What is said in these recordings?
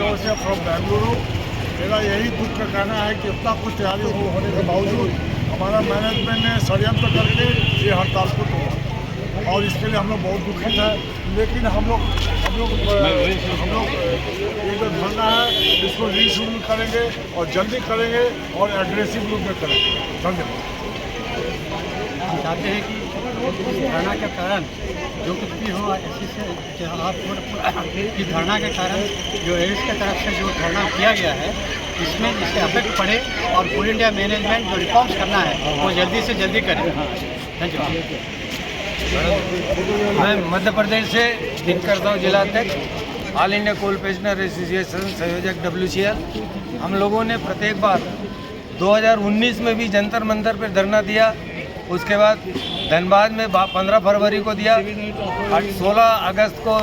ओर से फ्रॉम बेंगलुरु। मेरा यही दुख का कहना है कि इतना कुछ तैयारी होने के बावजूद हमारा मैनेजमेंट ने षड्यंत्र करके ये हड़ताल को तोड़ा और इसके लिए हम लोग बहुत दुखित है। लेकिन हम लोग ये जो धरना है इसको रीशेड्यूल करेंगे और जल्दी करेंगे और एग्रेसिव रूप में करेंगे। धन्यवाद। हम चाहते हैं कि धरना के कारण जो कुछ भी हो ऐसी से आपकी धरना के कारण जो एड्स की तरफ से जो धरना किया गया है इसमें इससे अफेक्ट पड़े और पूल इंडिया मैनेजमेंट जो रिफॉर्म्स करना है वो जल्दी से जल्दी करे। धन्यवाद। मैं मध्य प्रदेश से दिनकर साहू जिला अध्यक्ष, ऑल इंडिया कोल पेंशनर एसोसिएशन संयोजक WCL। हम लोगों ने प्रत्येक बार 2019 में भी जंतर मंतर पर धरना दिया, उसके बाद धनबाद में 15 फरवरी को दिया, 16 अगस्त को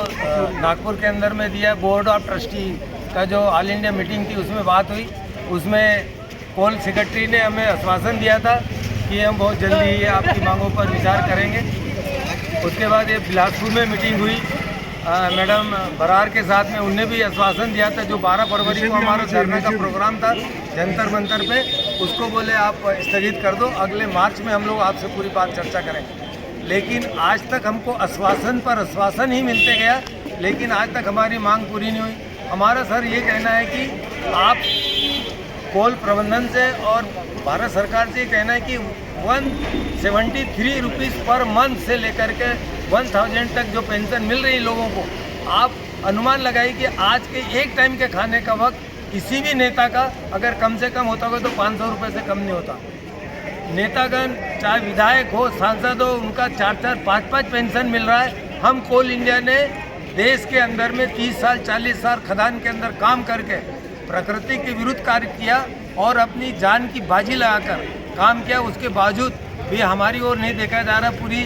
नागपुर के अंदर में दिया। बोर्ड ऑफ ट्रस्टी का जो ऑल इंडिया मीटिंग थी उसमें बात हुई, उसमें कोल सेक्रेटरी ने हमें आश्वासन दिया था कि हम बहुत जल्दी ही आपकी मांगों पर विचार करेंगे। उसके बाद ये बिलासपुर में मीटिंग हुई मैडम बरार के साथ में, उनने भी आश्वासन दिया था। जो 12 फरवरी को हमारा धरना का प्रोग्राम था जंतर मंतर पे, उसको बोले आप स्थगित कर दो, अगले मार्च में हम लोग आपसे पूरी बात चर्चा करेंगे। लेकिन आज तक हमको आश्वासन पर आश्वासन ही मिलते गया, लेकिन आज तक हमारी मांग पूरी नहीं हुई। हमारा सर ये कहना है कि आप कोल प्रबंधन से और भारत सरकार से कहना है कि 173 रुपीज़ पर मंथ से लेकर के 1000 तक जो पेंशन मिल रही है लोगों को, आप अनुमान लगाइए कि आज के एक टाइम के खाने का वक्त किसी भी नेता का अगर कम से कम होता होगा तो 500 रुपये से कम नहीं होता। नेतागण चाहे विधायक हो, सांसद हो, उनका 4-4, 5-5 पेंशन मिल रहा है। हम कोल इंडिया ने देश के अंदर में 30 साल 40 साल खदान के अंदर काम करके प्रकृति के विरुद्ध कार्य किया और अपनी जान की बाजी लगाकर काम किया। उसके बावजूद भी हमारी ओर नहीं देखा जा रहा। पूरी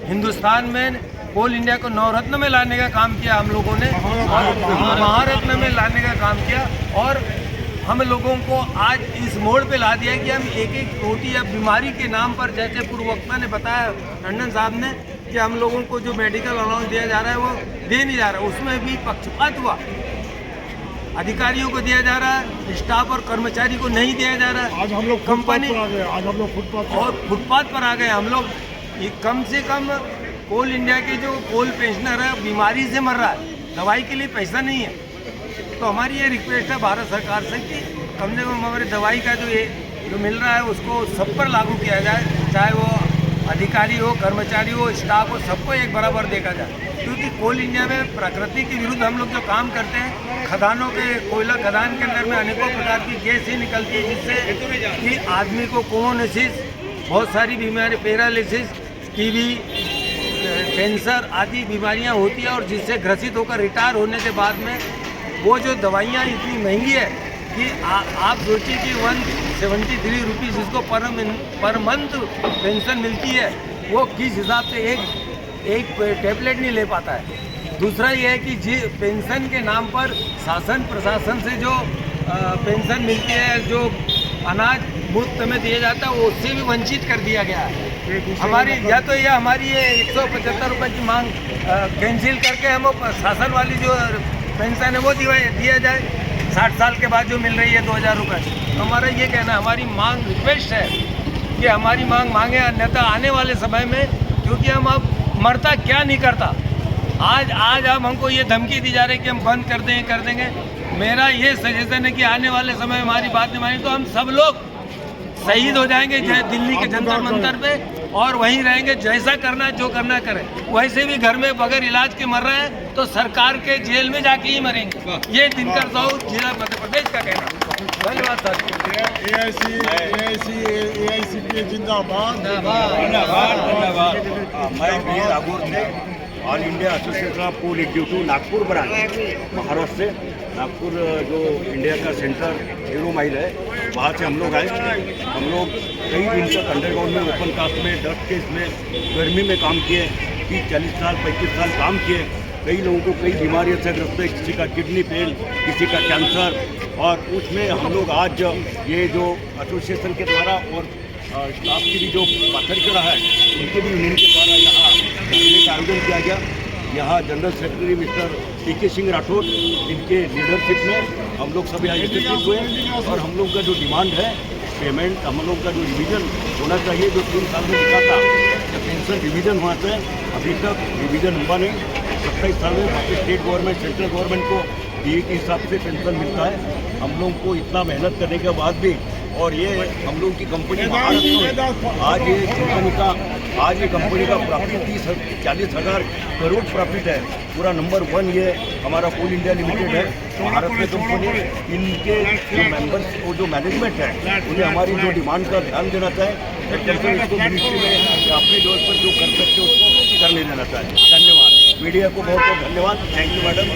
हिंदुस्तान में कोल इंडिया को नवरत्न में लाने का काम किया हम लोगों ने, महारत्न में लाने का काम किया और हम लोगों को आज इस मोड़ पे ला दिया कि हम एक एक रोटी या बीमारी के नाम पर, जैसे पूर्व वक्ता ने बताया टंडन साहब ने, कि हम लोगों को जो मेडिकल अलाउंस दिया जा रहा है वो दे नहीं जा रहा, उसमें भी पक्षपात हुआ। अधिकारियों को दिया जा रहा है, स्टाफ और कर्मचारी को नहीं दिया जा रहा है। आज हम लोग कंपनी आज हम लोग फुटपाथ पर आ गए हम लोग। ये कम से कम कोल इंडिया के जो कोल पेंशनर है बीमारी से मर रहा है, दवाई के लिए पैसा नहीं है। तो हमारी ये रिक्वेस्ट है भारत सरकार से कि कम से कम हमारे दवाई का जो मिल रहा है उसको सब पर लागू किया जाए, चाहे वो अधिकारी हो, कर्मचारी हो, स्टाफ हो, सबको एक बराबर देखा जाए। क्योंकि कोल इंडिया में प्रकृति के विरुद्ध हम लोग जो काम करते हैं, खदानों के कोयला खदान के अंदर में अनेकों प्रकार की गैस ही निकलती है जिससे कि आदमी को कोमोनेसिस, बहुत सारी बीमारी, पैरालिसिस, टीबी, कैंसर आदि बीमारियां होती है और जिससे ग्रसित होकर रिटायर होने के बाद में वो जो दवाइयाँ इतनी महंगी है कि आप सोचिए कि 173 रुपीज़ जिसको पर मंथ पेंशन मिलती है, वो किस हिसाब से एक टैबलेट नहीं ले पाता है। दूसरा ये है कि पेंशन के नाम पर शासन प्रशासन से जो पेंशन मिलती है, जो अनाज मुफ्त में दिया जाता है, वो उससे भी वंचित कर दिया गया है। हमारी या तो ये हमारी ये 175 रुपये की मांग कैंसिल करके हम शासन वाली जो पेंशन है वो दिया जाए, 60 साल के बाद जो मिल रही है 2000 रुपये। तो हमारा ये कहना, हमारी मांग रिक्वेस्ट है कि हमारी मांग मांगे, अन्यथा आने वाले समय में, क्योंकि हम अब मरता क्या नहीं करता, आज अब हमको ये धमकी दी जा रही है कि हम बंद कर देंगे। मेरा ये सजेशन है कि आने वाले समय में हमारी बात नहीं मानी तो हम सब लोग शहीद हो जाएंगे दिल्ली के जंतर मंतर पे और वहीं रहेंगे। जैसा करना जो करना करें, वैसे भी घर में बगैर इलाज के मर रहे हैं तो सरकार के जेल में जाके ही मरेंगे। ये दिनकर साहू जिला मध्य प्रदेश का कहना। धन्यवाद सर। AICPA जिंदाबाद। मैं बी राघोर थे, all India association of coal executive Nagpur branch, Maharashtra से। नागपुर जो इंडिया का सेंटर 0 माइल है, वहाँ से हम लोग आए। हम लोग कई दिन तक अंडरग्राउंड में, ओपन कास्ट में, डस्ट के इसमें गर्मी में काम किए, 30-40 साल 35 साल काम किए। कई लोगों को कई बीमारियों से ग्रस्त है, किसी का किडनी फेल, किसी का कैंसर, और उसमें हम लोग आज ये जो एसोसिएशन के द्वारा और स्टाफ की भी जो पाथर के रहा है, उनके भी यूनियन के द्वारा यहाँ धरने का आयोजन किया गया। यहाँ जनरल सेक्रेटरी मिस्टर पीके सिंह राठौर, इनके लीडरशिप में हम लोग सब यहाँ एकत्रित हुए और हम लोग का जो डिमांड है पेमेंट, हम लोग का जो रिवीजन होना चाहिए, जो 3 साल में लिखा था कि पेंशन रिवीजन होना चाहिए, अभी तक रिवीजन हुआ नहीं। 27 साल में बाकी स्टेट गवर्नमेंट, सेंट्रल गवर्नमेंट को DA के हिसाब से पेंशन मिलता है। हम लोग को इतना मेहनत करने के बाद भी, और ये हम लोग की कंपनी आज ये कंपनी का प्रॉफिट 30-40 हज़ार करोड़ प्रॉफिट है। पूरा नंबर 1 ये हमारा कोल इंडिया लिमिटेड है, भारत में कंपनी। इनके जो मेंबर्स और जो मैनेजमेंट है उन्हें हमारी जो डिमांड का ध्यान देना चाहिए, इसको मिनिस्ट्री में अपने जो पर जो कर सकते उसको करने देना चाहिए। धन्यवाद मीडिया को, बहुत बहुत धन्यवाद। Thank you madam.